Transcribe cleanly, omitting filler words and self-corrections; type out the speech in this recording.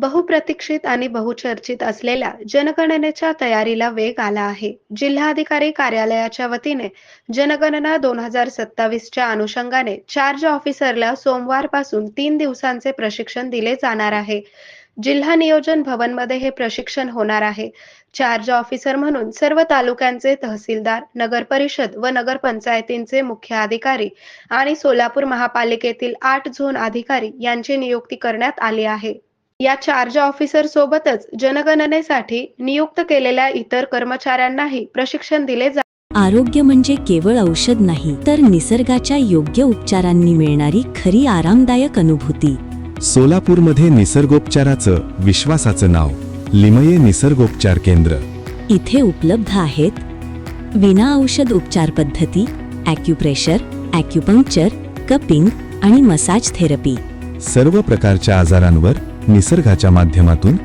बहुप्रतीक्षित आणि बहुचर्चित असलेल्या जनगणनेच्या तयारीला वेग आला आहे. जिल्हाधिकारी कार्यालयाच्या वतीने जनगणना 2027च्या अनुषंगाने चार्ज ऑफिसरला सोमवारपासून 3 दिवसांचे प्रशिक्षण दिले जाणार आहे. जिल्हा नियोजन भवनमध्ये हे प्रशिक्षण होणार आहे. चार्ज ऑफिसर म्हणून सर्व तालुक्यांचे तहसीलदार, नगरपरिषद व नगरपंचायतींचे मुख्य अधिकारी आणि सोलापूर महापालिकेतील 8 झोन अधिकारी यांची नियुक्ती करण्यात आली आहे. या चार्ज ऑफिसर सोबतच जनगणनेसाठी नियुक्त केलेल्या इतर कर्मचाऱ्यांनाही प्रशिक्षण दिले जाते. आरोग्य म्हणजे केवळ औषध नाही, तर निसर्गाच्या योग्य उपचारांनी मिळणारी खरी आरामदायक अनुभूती. सोलापूरमध्ये निसर्गोपचाराचं विश्वासाचं नाव लिमये निसर्गोपचार केंद्र. इथे उपलब्ध आहेत विना औषध उपचार पद्धती, ॲक्युप्रेशर, ॲक्युपंक्चर, कपिंग आणि मसाज थेरपी. सर्व प्रकारच्या आजारांवर निसर्गाच्या माध्यमातून